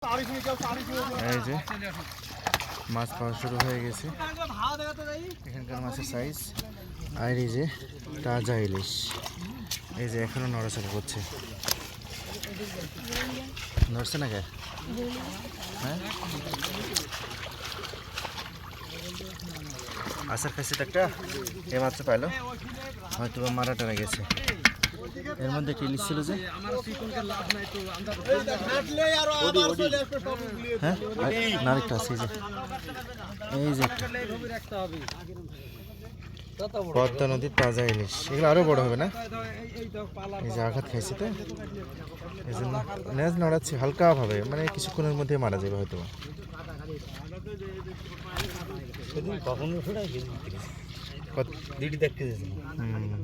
এই যে মাছ পাওয়া শুরু হয়ে গেছে। এখানকার মাছের সাইজ আর এই যে তাজা ইলিশ, এই যে এখনো নড়াচড়া করছে। নড়ছে না কে? হ্যাঁ, আসার খাইছে তো একটা এ মাত্র পাইলো, হয়তো মারা টারা গেছে। এর মধ্যে একটা ইলিশ ছিল যে, হ্যাঁ নারীটা আছে এই যে পদ্মা নদীর তাজা ইলিশ, এগুলো আরো বড় হবে না? এই যে আঘাত খাইছে তো এই জন্য নেজ নড়াচ্ছি হালকা ভাবে, মানে কিছুক্ষণের মধ্যে মারা যাবে হয়তো।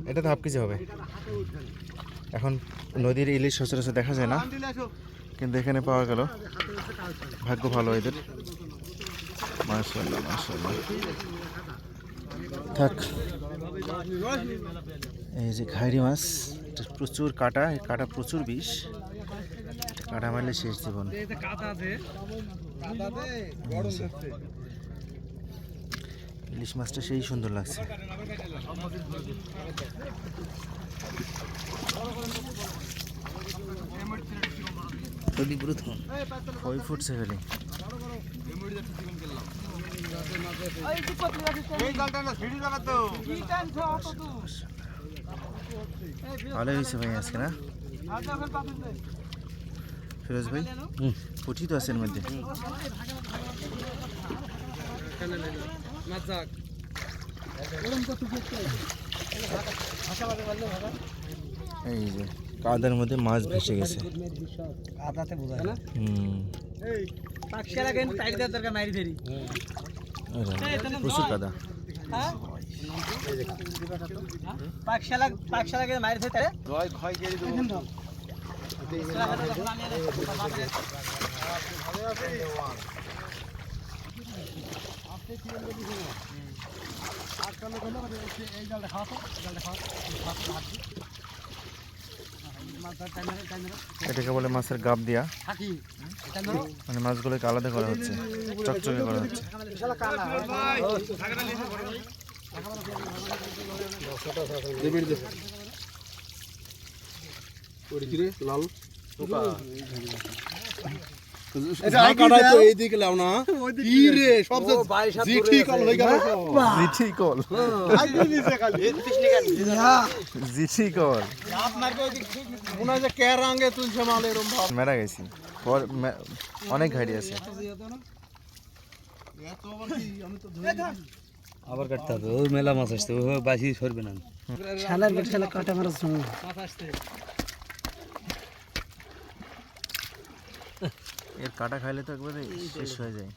এটা তো হাফ কেজি হবে। এখন নদীর ইলিশ সচরাচর দেখা যায় না, কিন্তু এখানে পাওয়া গেল, ভাগ্য ভালো এদের। মাশাআল্লাহ মাশাআল্লাহ। থাক, এই যে ঘাইরি মাছ, প্রচুর কাটা, এই কাটা প্রচুর বিষ, কাটা মারলে শেষ জীবন। ইলিশ মাছটা সেই সুন্দর লাগছে। ওই ফুটছে ফেলি ভালো হয়েছে ভাই আজকে না ফিরোজ ভাই? পুঁটি তো আছে এর মধ্যে। এই যে কাদার মধ্যে মাছ ভেসে গেছে। প্রচুর কাদা। এটাকে বলে মাছের গাব দিয়া, মানে মাছগুলোকে আলাদা করা হচ্ছে, চকচকে করা হচ্ছে। লাল এইদিকে লাও না, কি রে সব জিঠি কল হয়ে গেল, জিঠি কল, জিঠি কল আপনার মনে হয় যে কে রঙে তুলছে মাল এরকম ভাব। মেরা গেছি অনেক ঘাড়ি আছে, আবার কাটতে হবে, ওই মেলা মাছ আসছে, ও বাসি সরবে না, শালার বেটা শালা কাটা মারার সময় মাছ আসছে। এর কাটা খাইলে তো একবারে শেষ হয়ে যায়।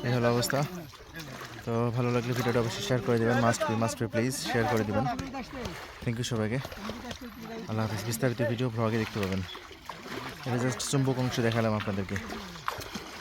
এই হলো অবস্থা। তো ভালো লাগলে ভিডিওটা অবশ্যই শেয়ার করে দেবেন, মাস্ট বি প্লিজ শেয়ার করে দেবেন। থ্যাংক ইউ সবাইকে, আল্লাহ হাফিজ। বিস্তারিত ভিডিও ভ্লগে দেখতে পাবেন। এটা জাস্ট চুম্বক অংশ দেখালাম আপনাদেরকে।